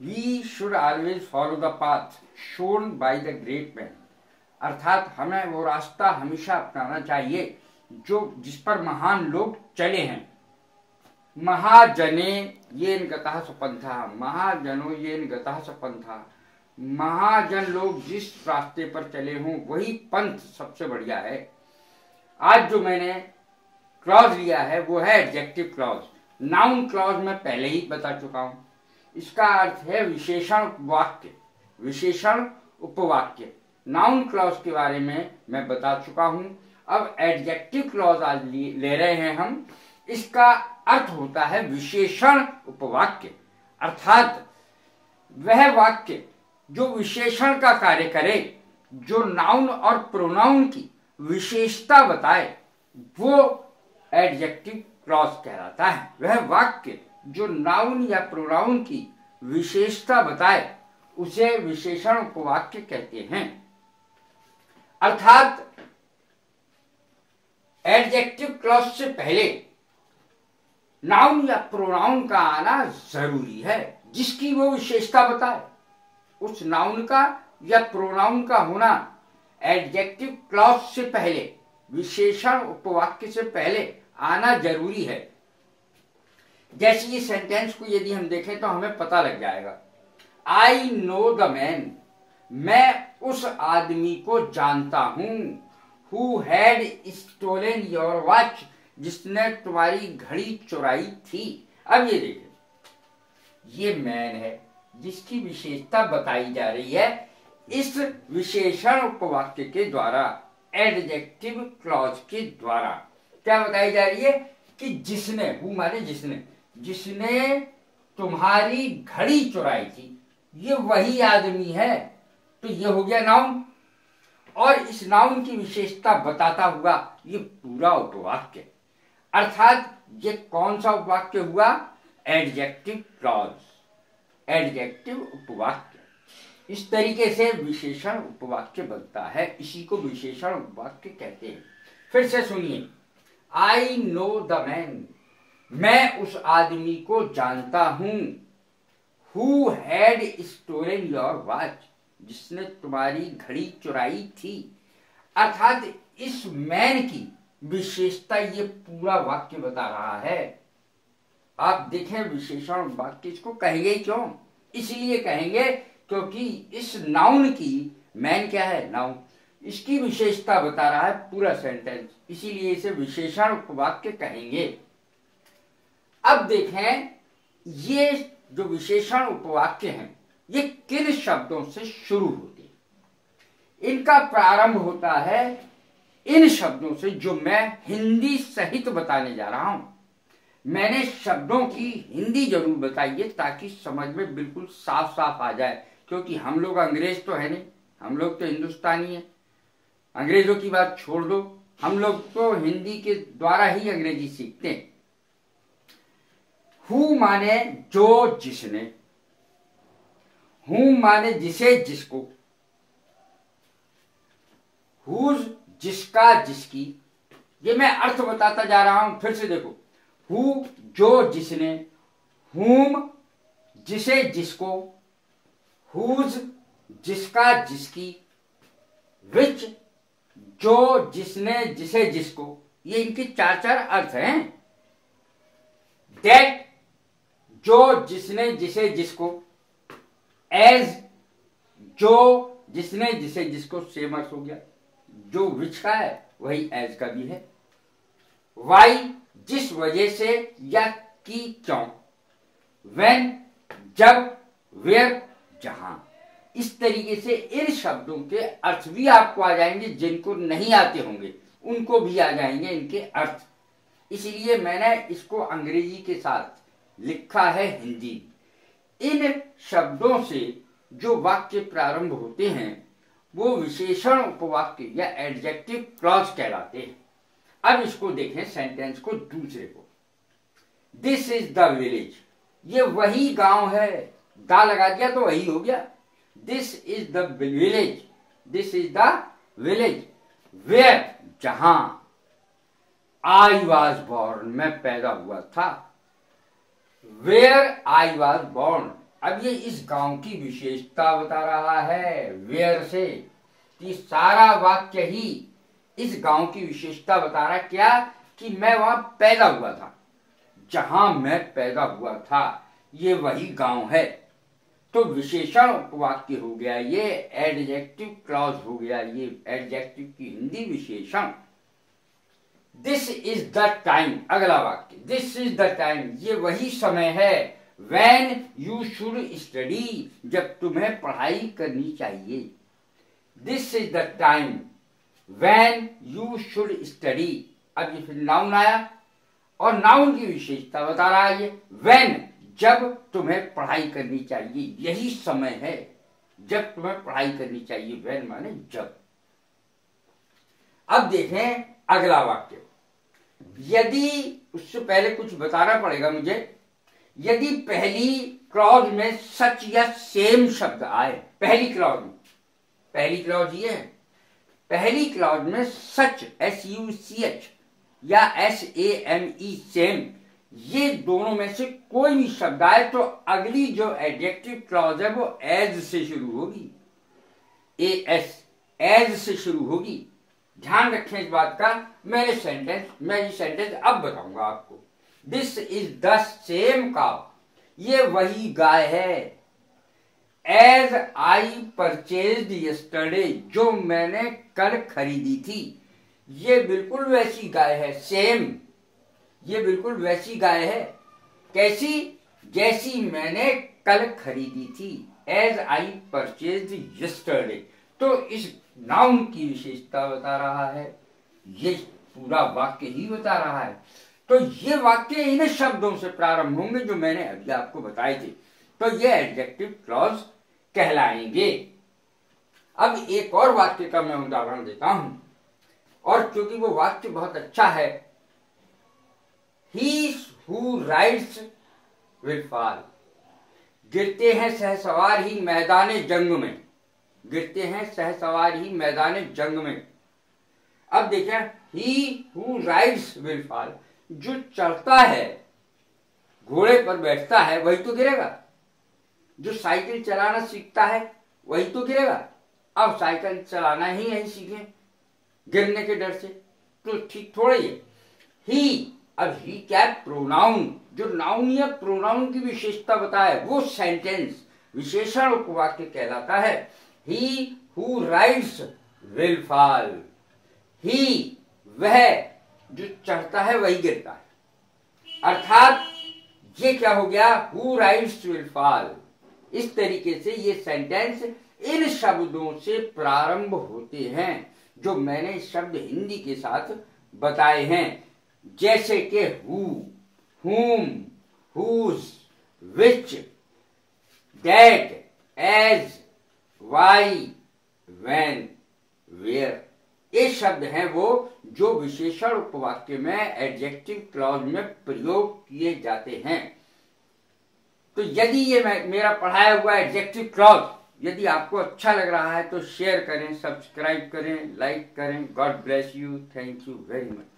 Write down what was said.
We should always follow the path shown by the great man. अर्थात हमें वो रास्ता हमेशा अपनाना चाहिए जो जिस पर महान लोग चले हैं। महाजने येन गतः सपंथा, महाजनो येन गतः सपंथा। महाजन लोग जिस रास्ते पर चले हों वही पंथ सबसे बढ़िया है। आज जो मैंने क्लॉज लिया है वो है एडजेक्टिव क्लॉज। नाउन क्लॉज मैं पहले ही बता चुका हूं। इसका अर्थ है विशेषण उपवाक्य। विशेषण उपवाक्य नाउन क्लॉज के बारे में मैं बता चुका हूं। अब एडजेक्टिव क्लॉज आज ले रहे हैं हम। इसका अर्थ होता है विशेषण उपवाक्य, अर्थात वह वाक्य जो विशेषण का कार्य करे, जो नाउन और प्रोनाउन की विशेषता बताए, वो एडजेक्टिव क्लॉज कहलाता है। वह वाक्य जो नाउन या प्रोनाउन की विशेषता बताए उसे विशेषण उपवाक्य कहते हैं। अर्थात एडजेक्टिव क्लॉज से पहले नाउन या प्रोनाउन का आना जरूरी है जिसकी वो विशेषता बताए। उस नाउन का या प्रोनाउन का होना एडजेक्टिव क्लॉज से पहले, विशेषण उपवाक्य से पहले आना जरूरी है। जैसे ये सेंटेंस को यदि हम देखें तो हमें पता लग जाएगा। आई नो द मैन, मैं उस आदमी को जानता हूं। Who had stolen your watch, जिसने तुम्हारी घड़ी चुराई थी। अब ये देखें, ये मैन है जिसकी विशेषता बताई जा रही है इस विशेषण उपवाक्य के द्वारा, एडजेक्टिव क्लॉज के द्वारा। क्या बताई जा रही है कि जिसने, हु माने जिसने तुम्हारी घड़ी चुराई थी, ये वही आदमी है। तो ये हो गया नाउन, और इस नाउन की विशेषता बताता हुआ ये पूरा उपवाक्य। अर्थात ये कौन सा उपवाक्य हुआ? एडजेक्टिव क्लॉज, एडजेक्टिव उपवाक्य। इस तरीके से विशेषण उपवाक्य बनता है। इसी को विशेषण उपवाक्य कहते हैं। फिर से सुनिए, आई नो द मैन, मैं उस आदमी को जानता हूं। Who had stolen your watch, जिसने तुम्हारी घड़ी चुराई थी। अर्थात इस मैन की विशेषता ये पूरा वाक्य बता रहा है। आप देखें, विशेषण वाक्य इसको कहेंगे क्यों? इसलिए कहेंगे क्योंकि इस नाउन की, मैन क्या है? नाउन, इसकी विशेषता बता रहा है पूरा सेंटेंस, इसीलिए इसे विशेषण उपवाक्य कहेंगे। अब देखें, ये जो विशेषण उपवाक्य हैं ये किन शब्दों से शुरू होते हैं? इनका प्रारंभ होता है इन शब्दों से जो मैं हिंदी सहित बताने जा रहा हूं। मैंने शब्दों की हिंदी जरूर बताई है ताकि समझ में बिल्कुल साफ साफ आ जाए, क्योंकि हम लोग अंग्रेज तो है नहीं, हम लोग तो हिंदुस्तानी है। अंग्रेजों की बात छोड़ दो, हम लोग तो हिंदी के द्वारा ही अंग्रेजी सीखते हैं। हु माने जो जिसने, हु माने जिसे जिसको, हुज जिसका जिसकी। ये मैं अर्थ बताता जा रहा हूं, फिर से देखो। हु जो जिसने, हुम जिसे जिसको, हुज जिसका जिसकी, विच जो जिसने जिसे जिसको। ये इनके चार चार अर्थ हैं। दैट जो जिसने जिसे जिसको, एज जो जिसने जिसे जिसको, सेम अर्थ हो गया। जो विच का है वही एज का भी है। वाई जिस वजह से या कि क्यों। व्हेन जब, वेयर जहां। इस तरीके से इन शब्दों के अर्थ भी आपको आ जाएंगे। जिनको नहीं आते होंगे उनको भी आ जाएंगे इनके अर्थ। इसलिए मैंने इसको अंग्रेजी के साथ लिखा है हिंदी। इन शब्दों से जो वाक्य प्रारंभ होते हैं वो विशेषण उपवाक्य या एडजेक्टिव क्लॉज कहलाते हैं। अब इसको देखें, सेंटेंस को दूसरे को। दिस इज द विलेज, ये वही गांव है। दा लगा दिया तो वही हो गया। This is the village, this is the village where जहां आई वॉज बॉर्न, मैं पैदा हुआ था। वेयर आई वॉज बॉर्न, अब ये इस गांव की विशेषता बता रहा है वेयर से। ये सारा वाक्य ही इस गांव की विशेषता बता रहा है। क्या? कि मैं वहां पैदा हुआ था, जहां मैं पैदा हुआ था ये वही गांव है। तो विशेषण उपवाक्य हो गया, ये एडजेक्टिव क्लॉज हो गया, ये एडजेक्टिव की हिंदी विशेषण। दिस इज द टाइम, अगला वाक्य, दिस इज द टाइम, ये वही समय है। व्हेन यू शुड स्टडी, जब तुम्हें पढ़ाई करनी चाहिए। This is the time when you should study. अब ये फिर नाउन आया और नाउन की विशेषता बता रहा है ये व्हेन, जब तुम्हें पढ़ाई करनी चाहिए, यही समय है जब तुम्हें पढ़ाई करनी चाहिए। व्हेन माने जब। अब देखें अगला वाक्य। यदि, उससे पहले कुछ बताना पड़ेगा मुझे, यदि पहली क्लॉज में सच या सेम शब्द आए, पहली क्लॉज ये है, पहली क्लॉज में सच SUCH या SAME सेम, ये दोनों में से कोई भी शब्द आए तो अगली जो एडजेक्टिव क्लॉज है वो एज से शुरू होगी, एज से शुरू होगी। ध्यान रखें इस बात का। मैं ये सेंटेंस अब बताऊंगा आपको। This is the same cow, ये वही गाय है। एज आई परचेज्ड यस्टरडे, जो मैंने कल खरीदी थी, ये बिल्कुल वैसी गाय है। सेम, ये बिल्कुल वैसी गाय है। कैसी? जैसी मैंने कल खरीदी थी। As I purchased yesterday. तो इस नाउन की विशेषता बता रहा है, ये पूरा वाक्य ही बता रहा है। तो ये वाक्य इन शब्दों से प्रारंभ होंगे जो मैंने अभी आपको बताए थे, तो ये एडजेक्टिव क्लॉज कहलाएंगे। अब एक और वाक्य का मैं उदाहरण देता हूं, और क्योंकि वो वाक्य बहुत अच्छा है। He who rides will fall, गिरते हैं सहसवार ही मैदाने जंग में, गिरते हैं सहसवार ही मैदाने जंग में। अब देखें, he who rides will fall, जो चढ़ता है, घोड़े पर बैठता है, वही तो गिरेगा। जो साइकिल चलाना सीखता है वही तो गिरेगा। अब साइकिल चलाना ही नहीं सीखे गिरने के डर से, तो ठीक थोड़ा ही है। ही, अब ही क्या? प्रोनाउन, जो नाउन या प्रोनाउन की विशेषता बताए वो सेंटेंस विशेषण उपवाक्य कहलाता है। He who rides will fall, he, वह जो चढ़ता है वही गिरता है। अर्थात ये क्या हो गया? Who rides will fall. इस तरीके से ये सेंटेंस इन शब्दों से प्रारंभ होते हैं जो मैंने शब्द हिंदी के साथ बताए हैं, जैसे कि who, whom, whose, which, that, as, why, when, where। ये शब्द हैं वो जो विशेषण उपवाक्य में एडजेक्टिव क्लॉज में प्रयोग किए जाते हैं। तो यदि ये मेरा पढ़ाया हुआ एडजेक्टिव क्लॉज यदि आपको अच्छा लग रहा है तो शेयर करें, सब्सक्राइब करें, लाइक करें। God bless you. Thank you very much.